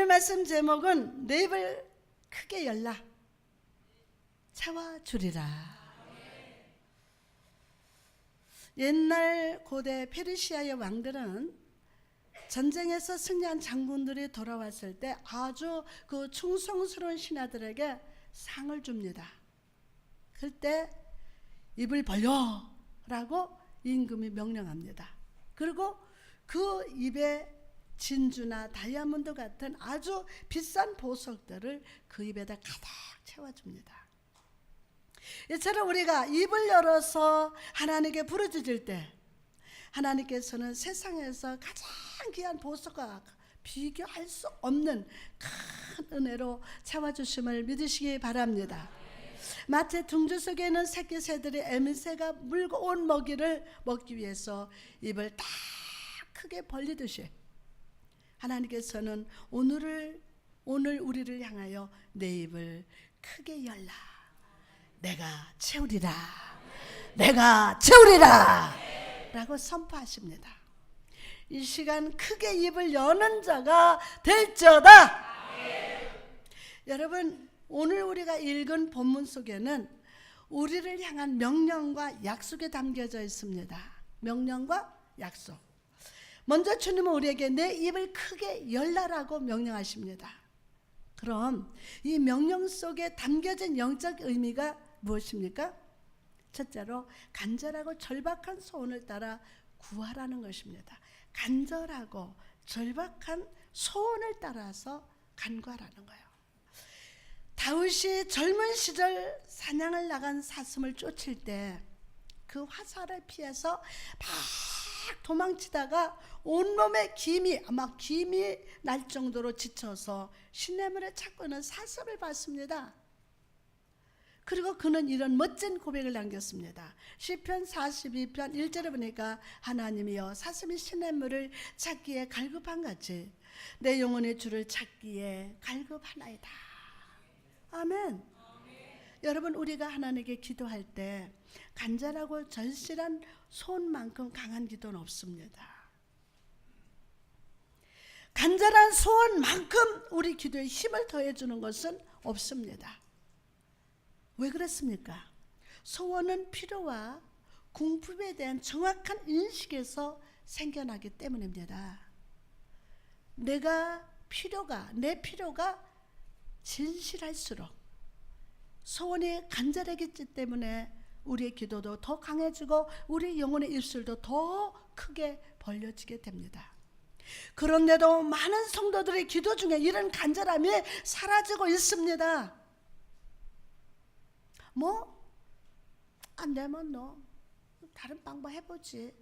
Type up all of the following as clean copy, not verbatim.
오늘 말씀 제목은 내 입을 크게 열라 채워주리라. 옛날 고대 페르시아의 왕들은 전쟁에서 승리한 장군들이 돌아왔을 때 아주 그 충성스러운 신하들에게 상을 줍니다. 그때 입을 벌려 라고 임금이 명령합니다. 그리고 그 입에 진주나 다이아몬드 같은 아주 비싼 보석들을 그 입에다 가득 채워줍니다. 이처럼 우리가 입을 열어서 하나님께 부르짖을 때 하나님께서는 세상에서 가장 귀한 보석과 비교할 수 없는 큰 은혜로 채워주심을 믿으시기 바랍니다. 마치 둥지 속에 있는 새끼 새들이 에미새가 물고 온 먹이를 먹기 위해서 입을 딱 크게 벌리듯이 하나님께서는 오늘 우리를 향하여 내 입을 크게 열라 내가 채우리라 내가 채우리라 라고 선포하십니다. 이 시간 크게 입을 여는 자가 될지어다. 여러분, 오늘 우리가 읽은 본문 속에는 우리를 향한 명령과 약속이 담겨져 있습니다. 명령과 약속. 먼저 주님은 우리에게 내 입을 크게 열라라고 명령하십니다. 그럼 이 명령 속에 담겨진 영적 의미가 무엇입니까? 첫째로 간절하고 절박한 소원을 따라 구하라는 것입니다. 간절하고 절박한 소원을 따라서 간구하라는 거예요. 다윗이 젊은 시절 사냥을 나간 사슴을 쫓을 때 그 화살을 피해서 막 도망치다가 온몸에 김이 날 정도로 지쳐서 시냇물에 찾고 있는 사슴을 봤습니다. 그리고 그는 이런 멋진 고백을 남겼습니다. 시편 42편 1절에 보니까 하나님이여 사슴이 시냇물을 찾기에 갈급한 같이 내 영혼의 주를 찾기에 갈급하나이다. 아멘. 여러분, 우리가 하나님께 기도할 때 간절하고 절실한 소원만큼 강한 기도는 없습니다. 간절한 소원만큼 우리 기도에 힘을 더해주는 것은 없습니다. 왜 그렇습니까? 소원은 필요와 궁핍에 대한 정확한 인식에서 생겨나기 때문입니다. 내 필요가 진실할수록 소원이 간절하기 때문에 우리의 기도도 더 강해지고 우리 영혼의 입술도 더 크게 벌려지게 됩니다. 그런데도 많은 성도들의 기도 중에 이런 간절함이 사라지고 있습니다. 안 되면 너 다른 방법 해보지.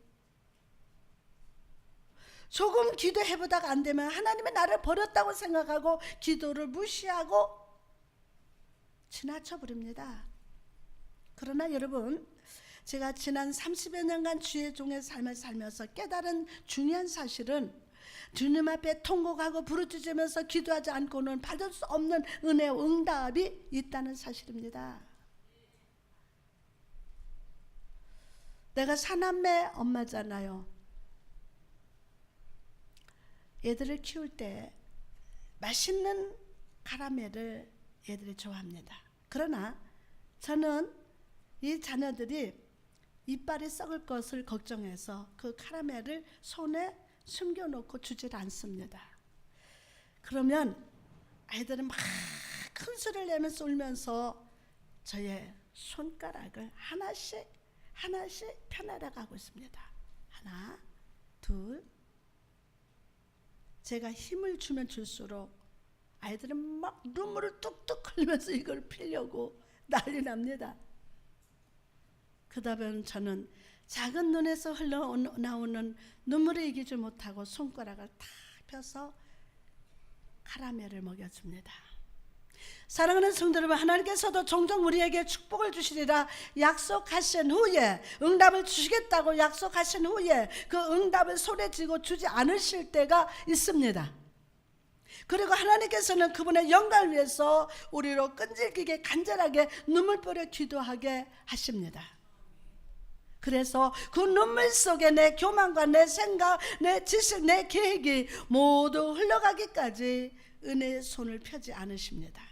조금 기도해보다가 안 되면 하나님이 나를 버렸다고 생각하고 기도를 무시하고 지나쳐버립니다. 그러나 여러분, 제가 지난 30여 년간 주의 종의 삶을 살면서 깨달은 중요한 사실은 주님 앞에 통곡하고 부르짖으면서 기도하지 않고는 받을 수 없는 은혜와 응답이 있다는 사실입니다. 내가 사남매 엄마잖아요. 애들을 키울 때 맛있는 카라멜을 애들이 좋아합니다. 그러나 저는 이 자녀들이 이빨이 썩을 것을 걱정해서 그 카라멜을 손에 숨겨놓고 주질 않습니다. 그러면 아이들은 막 큰 소리를 내면서 울면서 저의 손가락을 하나씩 펴내려 가고 있습니다. 하나, 둘. 제가 힘을 주면 줄수록 아이들은 막 눈물을 뚝뚝 흘리면서 이걸 피려고 난리 납니다. 그러다 보면 저는 작은 눈에서 흘러나오는 눈물을 이기지 못하고 손가락을 탁 펴서 카라멜을 먹여줍니다. 사랑하는 성도 여러분, 하나님께서도 종종 우리에게 축복을 주시리라 약속하신 후에, 응답을 주시겠다고 약속하신 후에 그 응답을 손에 쥐고 주지 않으실 때가 있습니다. 그리고 하나님께서는 그분의 영광을 위해서 우리로 끈질기게 간절하게 눈물 뿌려 기도하게 하십니다. 그래서 그 눈물 속에 내 교만과 내 생각, 내 지식, 내 계획이 모두 흘러가기까지 은혜의 손을 펴지 않으십니다.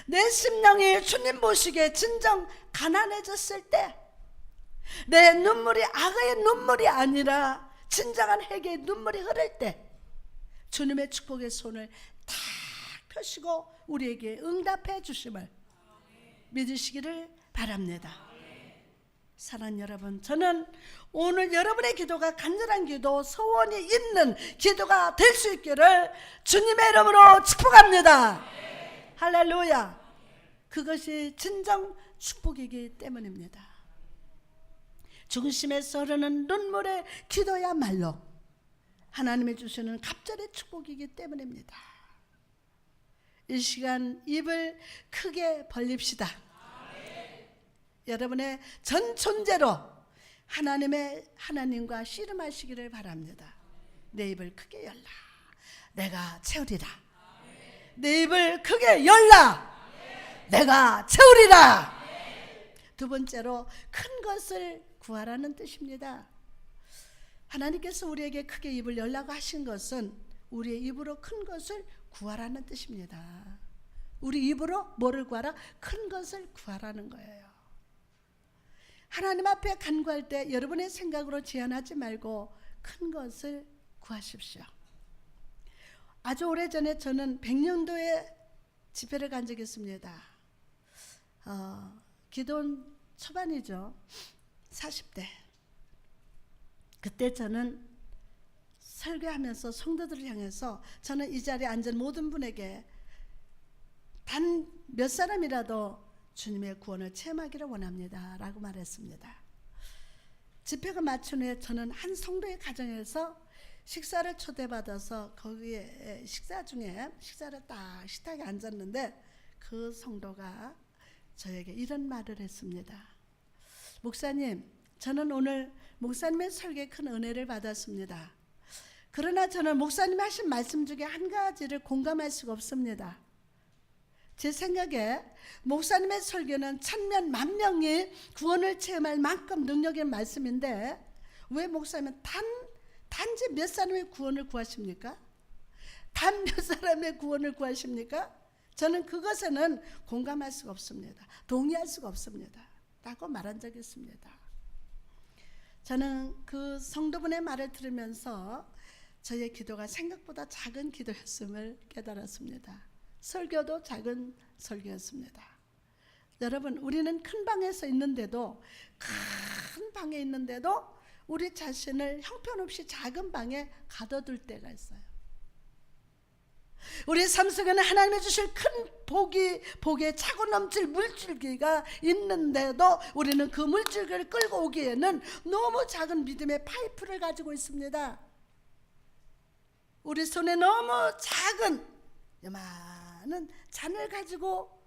내 심령이 주님 보시기에 진정 가난해졌을 때, 내 눈물이 악의 눈물이 아니라 진정한 회개의 눈물이 흐를 때 주님의 축복의 손을 탁 펴시고 우리에게 응답해 주심을 믿으시기를 바랍니다. 사랑하는 여러분, 저는 오늘 여러분의 기도가 간절한 기도, 소원이 있는 기도가 될 수 있기를 주님의 이름으로 축복합니다. 할렐루야. 그것이 진정 축복이기 때문입니다. 중심에서 흐르는 눈물의 기도야말로 하나님이 주시는 갑절의 축복이기 때문입니다. 이 시간 입을 크게 벌립시다. 여러분의 전 존재로 하나님과 씨름하시기를 바랍니다. 내 입을 크게 열라. 내가 채우리라. 내 입을 크게 열라. 내가 채우리라. 두 번째로 큰 것을 구하라는 뜻입니다. 하나님께서 우리에게 크게 입을 열라고 하신 것은 우리의 입으로 큰 것을 구하라는 뜻입니다. 우리 입으로 뭐를 구하라? 큰 것을 구하라는 거예요. 하나님 앞에 간구할 때 여러분의 생각으로 제한하지 말고 큰 것을 구하십시오. 아주 오래전에 저는 백령도에 집회를 간 적이 있습니다. 기도원 초반이죠. 40대. 그때 저는 설교하면서 성도들을 향해서 저는 이 자리에 앉은 모든 분에게 단 몇 사람이라도 주님의 구원을 체험하기를 원합니다 라고 말했습니다. 집회가 마친 후에 저는 한 성도의 가정에서 식사를 초대받아서 거기에 식사 중에 식사를 딱 식탁에 앉았는데 그 성도가 저에게 이런 말을 했습니다. 목사님, 저는 오늘 목사님의 설교에 큰 은혜를 받았습니다. 그러나 저는 목사님이 하신 말씀 중에 한 가지를 공감할 수가 없습니다. 제 생각에 목사님의 설교는 천명 만명이 구원을 체험할 만큼 능력 있는 말씀인데 왜 목사님은 단지 몇 사람의 구원을 구하십니까? 단 몇 사람의 구원을 구하십니까? 저는 그것에는 공감할 수가 없습니다. 동의할 수가 없습니다 라고 말한 적이 있습니다. 저는 그 성도분의 말을 들으면서 저의 기도가 생각보다 작은 기도였음을 깨달았습니다. 설교도 작은 설교였습니다. 여러분, 우리는 큰 방에서 있는데도, 큰 방에 있는데도 우리 자신을 형편없이 작은 방에 가둬둘 때가 있어요. 우리 삶 속에는 하나님이 주실 큰 복에 차고 넘칠 물줄기가 있는데도 우리는 그 물줄기를 끌고 오기에는 너무 작은 믿음의 파이프를 가지고 있습니다. 우리 손에 너무 작은 요만한 잔을 가지고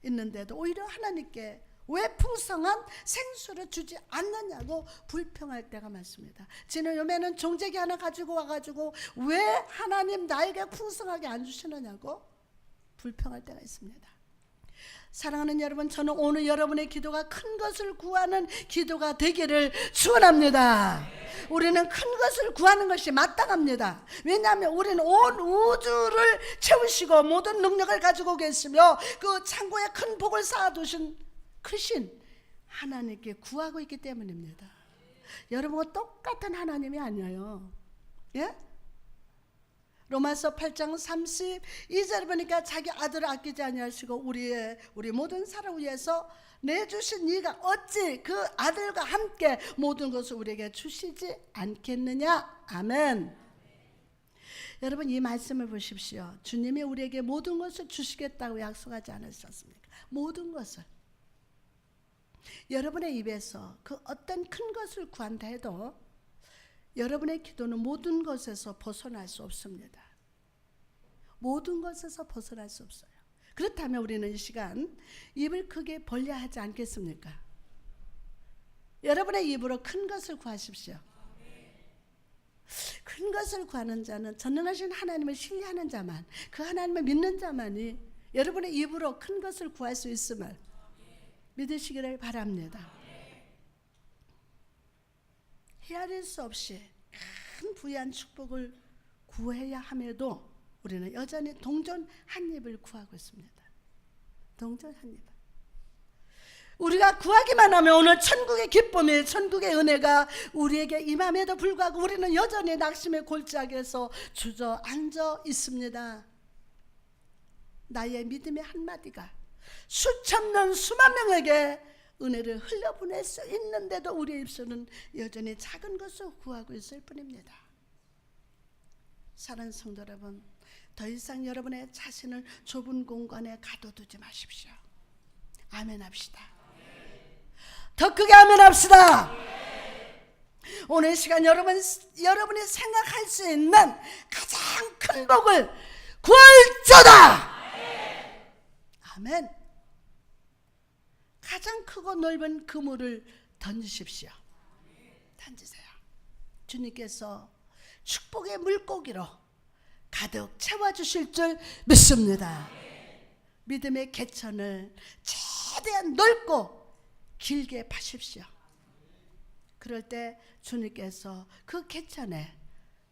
있는데도 오히려 하나님께 왜 풍성한 생수를 주지 않느냐고 불평할 때가 많습니다. 저는 요매는 종재기 하나 가지고 와가지고 왜 하나님 나에게 풍성하게 안 주시느냐고 불평할 때가 있습니다. 사랑하는 여러분, 저는 오늘 여러분의 기도가 큰 것을 구하는 기도가 되기를 축원합니다. 우리는 큰 것을 구하는 것이 마땅합니다. 왜냐하면 우리는 온 우주를 채우시고 모든 능력을 가지고 계시며 그 창고에 큰 복을 쌓아두신 크신 하나님께 구하고 있기 때문입니다. 여러분과 똑같은 하나님이 아니에요. 예? 로마서 8장 32절 보니까 자기 아들을 아끼지 아니하시고 우리 모든 사람을 위해서 내주신 이가 어찌 그 아들과 함께 모든 것을 우리에게 주시지 않겠느냐. 아멘. 여러분, 이 말씀을 보십시오. 주님이 우리에게 모든 것을 주시겠다고 약속하지 않으셨습니까? 모든 것을. 여러분의 입에서 그 어떤 큰 것을 구한다 해도 여러분의 기도는 모든 것에서 벗어날 수 없습니다. 모든 것에서 벗어날 수 없어요. 그렇다면 우리는 이 시간 입을 크게 벌려야 하지 않겠습니까? 여러분의 입으로 큰 것을 구하십시오. 큰 것을 구하는 자는 전능하신 하나님을 신뢰하는 자만, 그 하나님을 믿는 자만이 여러분의 입으로 큰 것을 구할 수 있음을 믿으시기를 바랍니다. 헤아릴 수 없이 큰 부유한 축복을 구해야 함에도 우리는 여전히 동전 한 입을 구하고 있습니다. 동전 한 입. 우리가 구하기만 하면 오늘 천국의 기쁨이, 천국의 은혜가 우리에게 임함에도 불구하고 우리는 여전히 낙심의 골짜기에서 주저앉아 있습니다. 나의 믿음의 한마디가 수천 명 수만 명에게 은혜를 흘려보낼 수 있는데도 우리의 입술은 여전히 작은 것을 구하고 있을 뿐입니다. 사랑하는 성도 여러분, 더 이상 여러분의 자신을 좁은 공간에 가둬두지 마십시오. 아멘 합시다. 더 크게 아멘 합시다. 오늘 시간 여러분이 생각할 수 있는 가장 큰 복을 구할저다. 아멘. 가장 크고 넓은 그물을 던지십시오. 던지세요. 주님께서 축복의 물고기로 가득 채워주실 줄 믿습니다. 믿음의 개천을 최대한 넓고 길게 파십시오. 그럴 때 주님께서 그 개천에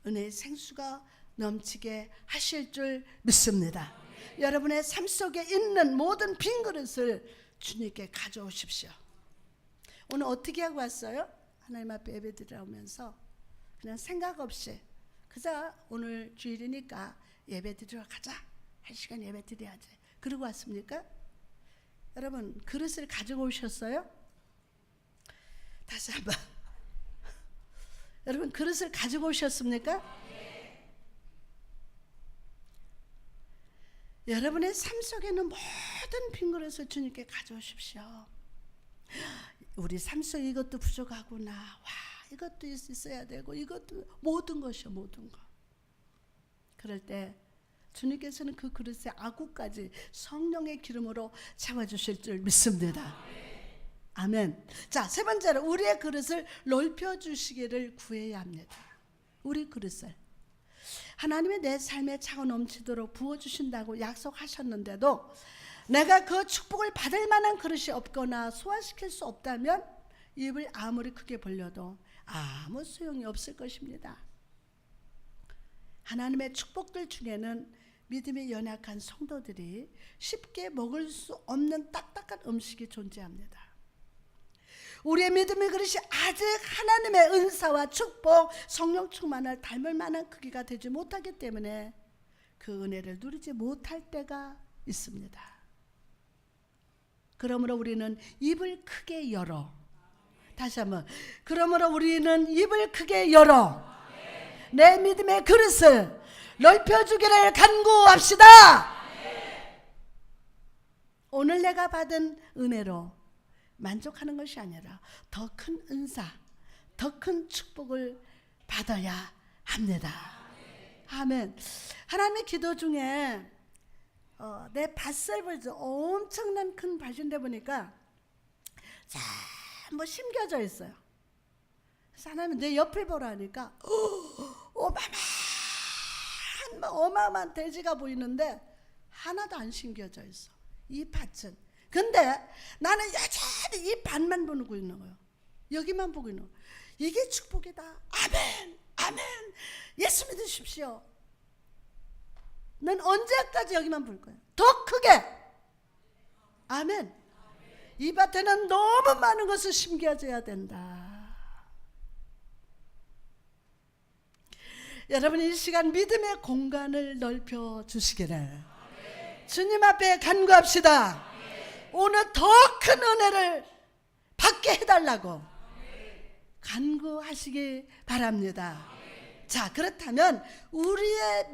은혜의 생수가 넘치게 하실 줄 믿습니다. 여러분의 삶 속에 있는 모든 빈 그릇을 주님께 가져오십시오. 오늘 어떻게 하고 왔어요? 하나님 앞에 예배 드리면서 그냥 생각 없이 그저 오늘 주일이니까 예배 드리러 가자. 한 시간 예배 드려야지. 그러고 왔습니까? 여러분 그릇을 가지고 오셨어요? 다시 한번 여러분 그릇을 가지고 오셨습니까? 여러분의 삶 속에는 모든 빈 그릇을 주님께 가져오십시오. 우리 삶 속에 이것도 부족하구나. 와, 이것도 있어야 되고 이것도 모든 것이요, 모든 것. 그럴 때 주님께서는 그 그릇에 아구까지 성령의 기름으로 채워주실 줄 믿습니다. 아멘. 자, 세 번째로 우리의 그릇을 넓혀주시기를 구해야 합니다. 우리 그릇을 하나님의 내 삶에 차고 넘치도록 부어주신다고 약속하셨는데도 내가 그 축복을 받을 만한 그릇이 없거나 소화시킬 수 없다면 입을 아무리 크게 벌려도 아무 소용이 없을 것입니다. 하나님의 축복들 중에는 믿음이 연약한 성도들이 쉽게 먹을 수 없는 딱딱한 음식이 존재합니다. 우리의 믿음의 그릇이 아직 하나님의 은사와 축복, 성령 충만을 닮을 만한 크기가 되지 못하기 때문에 그 은혜를 누리지 못할 때가 있습니다. 그러므로 우리는 입을 크게 열어, 다시 한번, 그러므로 우리는 입을 크게 열어 내 믿음의 그릇을 넓혀주기를 간구합시다. 오늘 내가 받은 은혜로 만족하는 것이 아니라 더 큰 은사, 더 큰 축복을 받아야 합니다. 아멘. 하나님의 기도 중에 내 밭을 보죠. 엄청난 큰 밭인데 보니까 전부 심겨져 있어요. 그래서 하나님 내 옆을 보라 하니까 어마어마한 대지가 보이는데 하나도 안 심겨져 있어. 이 밭은. 근데 나는 여전히 이 밭만 보고 있는 거예요. 여기만 보고 있는 거예요. 이게 축복이다. 아멘, 아멘. 예수 믿으십시오. 넌 언제까지 여기만 볼 거예요? 더 크게. 아멘. 이 밭에는 너무 많은 것을 심겨져야 된다. 여러분 이 시간 믿음의 공간을 넓혀 주시기를 주님 앞에 간구합시다. 오늘 더 큰 은혜를 받게 해달라고 간구하시기 바랍니다. 자, 그렇다면 우리의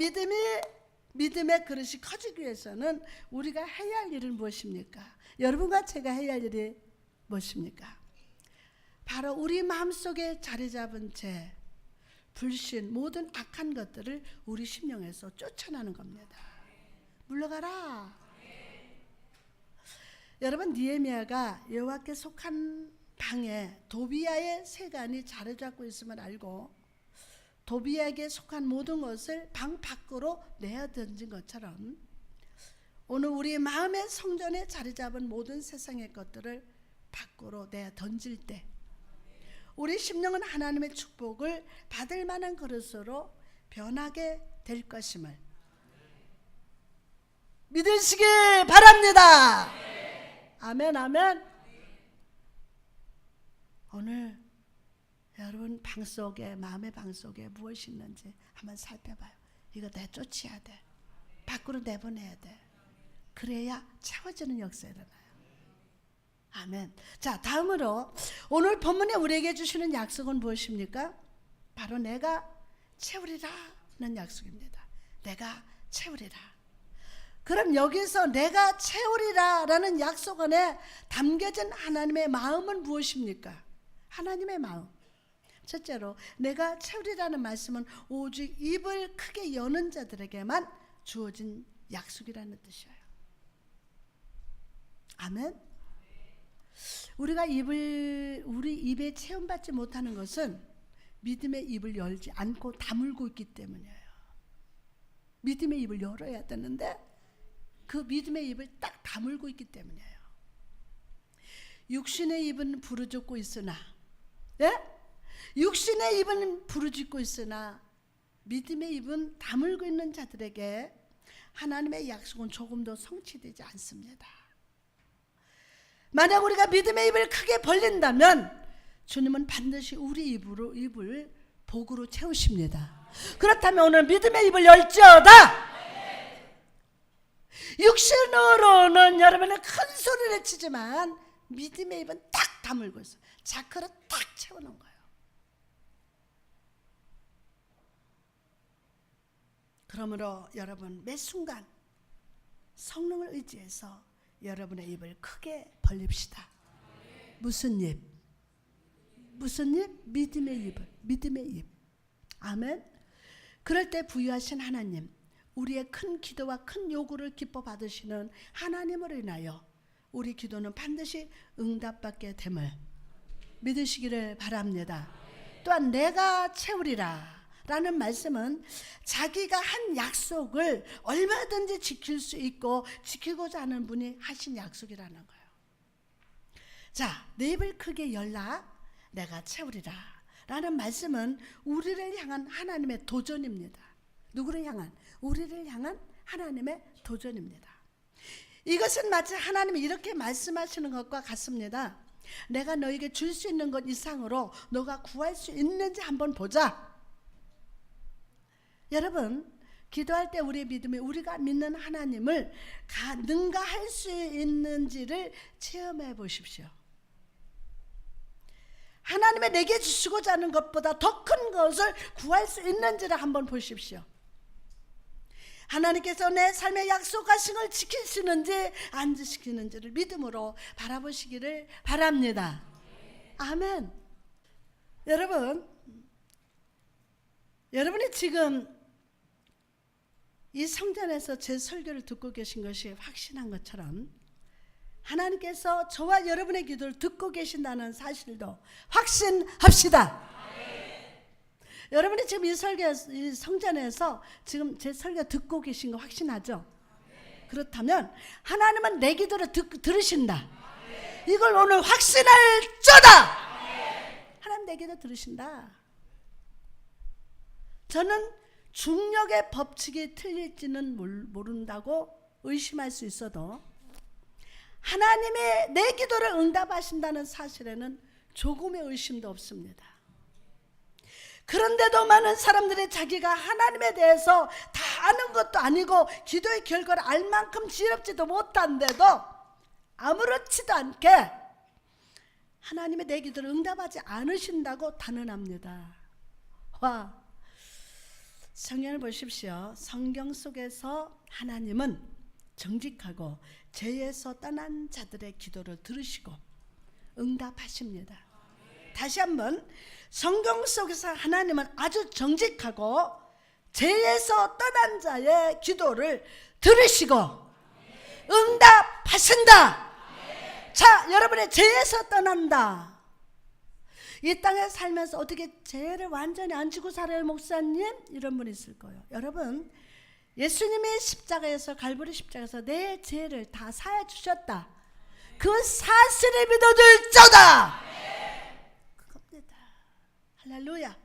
믿음의 그릇이 커지기 위해서는 우리가 해야 할 일은 무엇입니까? 여러분과 제가 해야 할 일이 무엇입니까? 바로 우리 마음속에 자리 잡은 죄, 불신, 모든 악한 것들을 우리 심령에서 쫓아내는 겁니다. 물러가라. 여러분 느헤미야가 여호와께 속한 방에 도비야의 세간이 자리 잡고 있음을 알고 도비야에게 속한 모든 것을 방 밖으로 내어 던진 것처럼 오늘 우리 마음의 성전에 자리 잡은 모든 세상의 것들을 밖으로 내어 던질 때 우리 심령은 하나님의 축복을 받을 만한 그릇으로 변하게 될 것임을 믿으시기 바랍니다. 아멘, 아멘. 오늘 여러분 방 속에, 마음의 방 속에 무엇이 있는지 한번 살펴봐요. 이거 내쫓아야 돼. 밖으로 내보내야 돼. 그래야 채워지는 역사 일어나요. 아멘. 자, 다음으로 오늘 본문에 우리에게 주시는 약속은 무엇입니까? 바로 내가 채우리라는 약속입니다. 내가 채우리라. 그럼 여기서 내가 채우리라라는 약속 안에 담겨진 하나님의 마음은 무엇입니까? 하나님의 마음. 첫째로 내가 채우리라는 말씀은 오직 입을 크게 여는 자들에게만 주어진 약속이라는 뜻이에요. 아멘. 우리 입에 체험받지 못하는 것은 믿음의 입을 열지 않고 다물고 있기 때문이에요. 믿음의 입을 열어야 되는데 그 믿음의 입을 딱 다물고 있기 때문이에요. 육신의 입은 부르짖고 있으나, 예? 육신의 입은 부르짖고 있으나 믿음의 입은 다물고 있는 자들에게 하나님의 약속은 조금도 성취되지 않습니다. 만약 우리가 믿음의 입을 크게 벌린다면 주님은 반드시 우리 입을 복으로 채우십니다. 그렇다면 오늘 믿음의 입을 열지어다. 육신으로는 여러분은 큰 소리를 치지만 믿음의 입은 딱 다물고 있어요. 자크로 딱 채워놓은 거예요. 그러므로 여러분 매 순간 성령을 의지해서 여러분의 입을 크게 벌립시다. 무슨 입? 무슨 입? 믿음의 입을. 믿음의 입. 아멘. 그럴 때 부유하신 하나님, 우리의 큰 기도와 큰 요구를 기뻐 받으시는 하나님으로 인하여 우리 기도는 반드시 응답받게 됨을 믿으시기를 바랍니다. 또한 내가 채우리라 라는 말씀은 자기가 한 약속을 얼마든지 지킬 수 있고 지키고자 하는 분이 하신 약속이라는 거예요. 자, 내 입을 크게 열라 내가 채우리라 라는 말씀은 우리를 향한 하나님의 도전입니다. 누구를 향한? 우리를 향한 하나님의 도전입니다. 이것은 마치 하나님이 이렇게 말씀하시는 것과 같습니다. 내가 너에게 줄 수 있는 것 이상으로 너가 구할 수 있는지 한번 보자. 여러분, 기도할 때 우리의 믿음이 우리가 믿는 하나님을 능가할 수 있는지를 체험해 보십시오. 하나님의 내게 주시고자 하는 것보다 더 큰 것을 구할 수 있는지를 한번 보십시오. 하나님께서 내 삶의 약속하신 걸 지키시는지 안 지키는지를 믿음으로 바라보시기를 바랍니다. 아멘. 여러분이 지금 이 성전에서 제 설교를 듣고 계신 것이 확신한 것처럼 하나님께서 저와 여러분의 기도를 듣고 계신다는 사실도 확신합시다. 여러분이 지금 이 성전에서 지금 제 설교 듣고 계신 거 확신하죠? 그렇다면 하나님은 내 기도를 들으신다. 이걸 오늘 확신할 쪼다. 하나님 내 기도 들으신다. 저는 중력의 법칙이 틀릴지는 모른다고 의심할 수 있어도 하나님이 내 기도를 응답하신다는 사실에는 조금의 의심도 없습니다. 그런데도 많은 사람들이 자기가 하나님에 대해서 다 아는 것도 아니고 기도의 결과를 알 만큼 지혜롭지도 못한데도 아무렇지도 않게 하나님의 내 기도를 응답하지 않으신다고 단언합니다. 와, 성경을 보십시오. 성경 속에서 하나님은 정직하고 죄에서 떠난 자들의 기도를 들으시고 응답하십니다. 다시 한번, 성경 속에서 하나님은 아주 정직하고 죄에서 떠난 자의 기도를 들으시고 응답하신다. 자, 여러분의 죄에서 떠난다. 이 땅에 살면서 어떻게 죄를 완전히 안 지고 살아요, 목사님? 이런 분이 있을 거예요. 여러분, 예수님이 십자가에서, 갈보리 십자가에서 내 죄를 다 사해 주셨다. 그 사실을 믿어줄저다. 그겁니다. 할렐루야.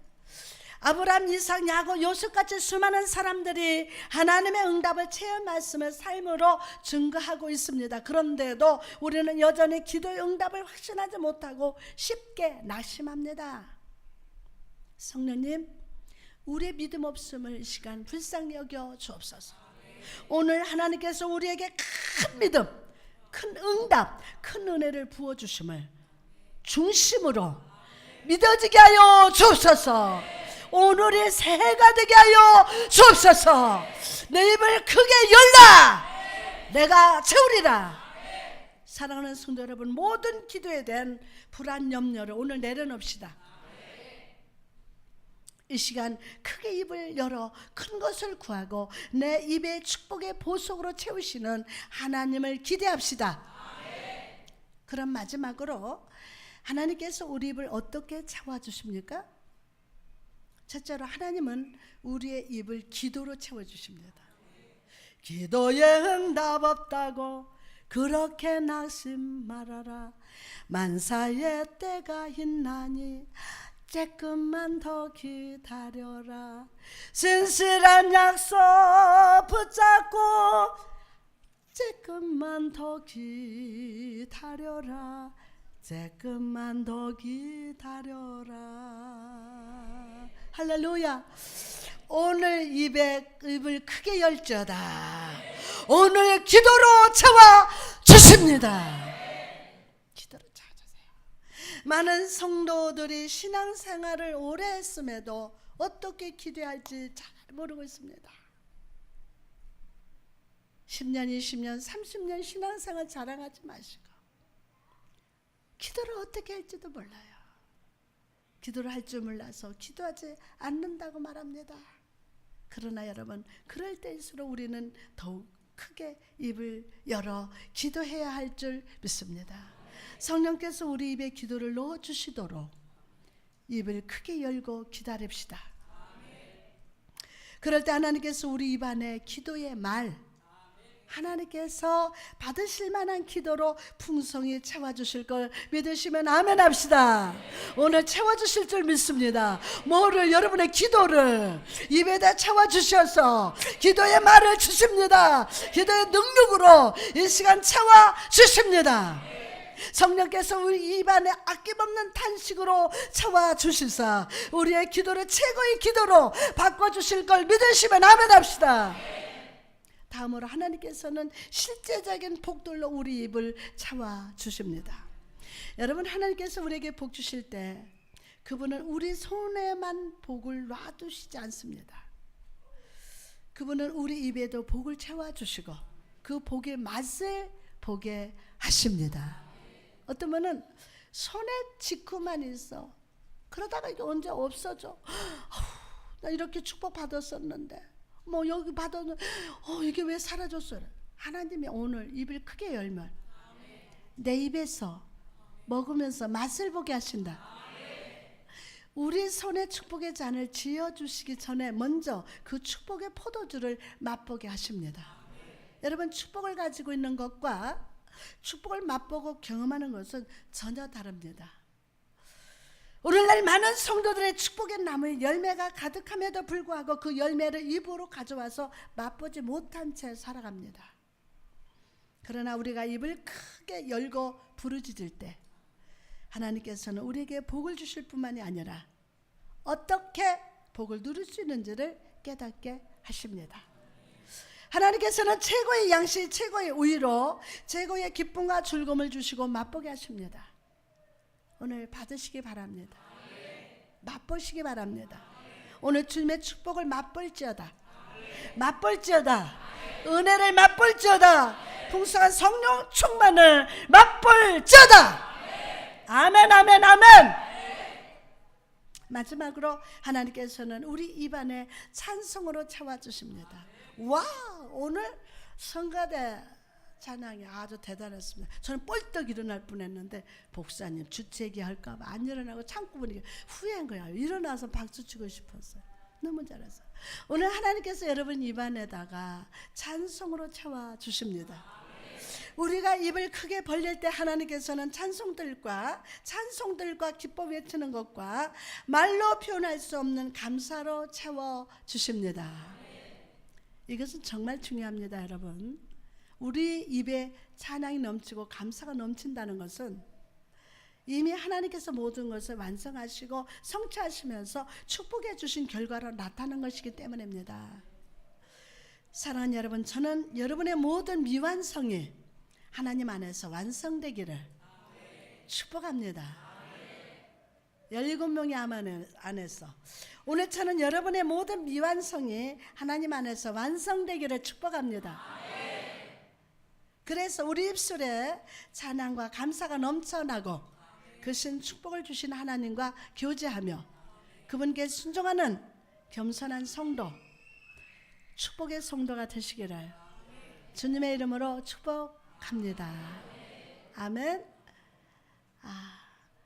아브라함, 이삭, 야곱, 요셉같이 수많은 사람들이 하나님의 응답을 체험했음을 삶으로 증거하고 있습니다. 그런데도 우리는 여전히 기도의 응답을 확신하지 못하고 쉽게 낙심합니다. 성령님, 우리의 믿음 없음을 이 시간 불쌍히 여겨 주옵소서. 오늘 하나님께서 우리에게 큰 믿음, 큰 응답, 큰 은혜를 부어주심을 중심으로 믿어지게 하여 주옵소서. 오늘이 새해가 되게 하여 주옵소서. 내 입을 크게 열라. 내가 채우리라. 사랑하는 성도 여러분, 모든 기도에 대한 불안 염려를 오늘 내려놓읍시다. 이 시간 크게 입을 열어 큰 것을 구하고 내 입의 축복의 보석으로 채우시는 하나님을 기대합시다. 그럼 마지막으로 하나님께서 우리 입을 어떻게 채워주십니까? 첫째로 하나님은 우리의 입을 기도로 채워주십니다. 기도에 응답 없다고 그렇게 낙심 말아라. 만사의 때가 있나니 조금만 더 기다려라. 진실한 약속 붙잡고 조금만 더 기다려라. 조금만 더 기다려라. 할렐루야. 오늘 입을 크게 열지어다. 오늘 기도로 채워 주십니다. 기도로 채워주세요. 많은 성도들이 신앙생활을 오래 했음에도 어떻게 기도할지 잘 모르고 있습니다. 10년, 20년, 30년 신앙생활 자랑하지 마시고 기도를 어떻게 할지도 몰라요. 기도를 할 줄 몰라서 기도하지 않는다고 말합니다. 그러나 여러분, 그럴 때일수록 우리는 더욱 크게 입을 열어 기도해야 할 줄 믿습니다. 성령께서 우리 입에 기도를 넣어주시도록 입을 크게 열고 기다립시다. 그럴 때 하나님께서 우리 입 안에 기도의 말, 하나님께서 받으실 만한 기도로 풍성히 채워주실 걸 믿으시면 아멘 합시다. 오늘 채워주실 줄 믿습니다. 뭐를? 여러분의 기도를 입에다 채워주셔서 기도의 말을 주십니다. 기도의 능력으로 이 시간 채워주십니다. 성령께서 우리 입안에 아낌없는 탄식으로 채워주시사 우리의 기도를 최고의 기도로 바꿔주실 걸 믿으시면 아멘 합시다. 다음으로 하나님께서는 실제적인 복들로 우리 입을 채워주십니다. 여러분, 하나님께서 우리에게 복 주실 때 그분은 우리 손에만 복을 놔두시지 않습니다. 그분은 우리 입에도 복을 채워주시고 그 복의 맛을 보게 하십니다. 어떤 분은 손에 직구만 있어. 그러다가 이게 언제 없어져. 나 이렇게 축복 받았었는데 뭐 여기 받아는 이게 왜 사라졌어요? 하나님이 오늘 입을 크게 열면 내 입에서 먹으면서 맛을 보게 하신다. 우리 손에 축복의 잔을 지어주시기 전에 먼저 그 축복의 포도주를 맛보게 하십니다. 여러분, 축복을 가지고 있는 것과 축복을 맛보고 경험하는 것은 전혀 다릅니다. 오늘날 많은 성도들의 축복의 나무에 열매가 가득함에도 불구하고 그 열매를 입으로 가져와서 맛보지 못한 채 살아갑니다. 그러나 우리가 입을 크게 열고 부르짖을 때 하나님께서는 우리에게 복을 주실 뿐만이 아니라 어떻게 복을 누릴 수 있는지를 깨닫게 하십니다. 하나님께서는 최고의 양식, 최고의 우유로 최고의 기쁨과 즐거움을 주시고 맛보게 하십니다. 오늘 받으시기 바랍니다. 맛보시기 바랍니다. 오늘 주님의 축복을 맛볼지어다. 맛볼지어다. 은혜를 맛볼지어다. 풍성한 성령 충만을 맛볼지어다. 아멘, 아멘, 아멘. 마지막으로 하나님께서는 우리 입안에 찬송으로 채워주십니다. 와, 오늘 성가대 찬양이 아주 대단했습니다. 저는 뻘떡 일어날 뻔했는데 목사님 주책이 할까봐 안 일어나고 참고 보니까 후회한 거야. 일어나서 박수 치고 싶었어요. 너무 잘했어요. 오늘 하나님께서 여러분 입안에다가 찬송으로 채워주십니다. 우리가 입을 크게 벌릴 때 하나님께서는 찬송들과 기뻐 외치는 것과 말로 표현할 수 없는 감사로 채워 주십니다. 이것은 정말 중요합니다, 여러분. 우리 입에 찬양이 넘치고 감사가 넘친다는 것은 이미 하나님께서 모든 것을 완성하시고 성취하시면서 축복해 주신 결과로 나타난 것이기 때문입니다. 사랑하는 여러분, 저는 여러분의 모든 미완성이 하나님 안에서 완성되기를 축복합니다. 17명의 안에서 오늘 저는 여러분의 모든 미완성이 하나님 안에서 완성되기를 축복합니다. 그래서 우리 입술에 찬양과 감사가 넘쳐나고 그 신 축복을 주신 하나님과 교제하며 그분께 순종하는 겸손한 성도, 축복의 성도가 되시기를 주님의 이름으로 축복합니다. 아멘.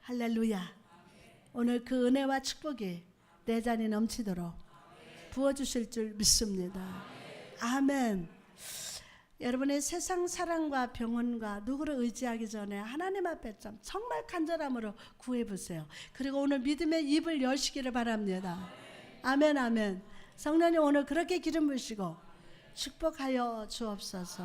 할렐루야. 오늘 그 은혜와 축복이 내 잔이 넘치도록 부어주실 줄 믿습니다. 아멘. 여러분의 세상 사랑과 병원과 누구를 의지하기 전에 하나님 앞에 좀 정말 간절함으로 구해보세요. 그리고 오늘 믿음의 입을 여시기를 바랍니다. 아멘, 아멘. 성령님 오늘 그렇게 기름 부으시고 축복하여 주옵소서.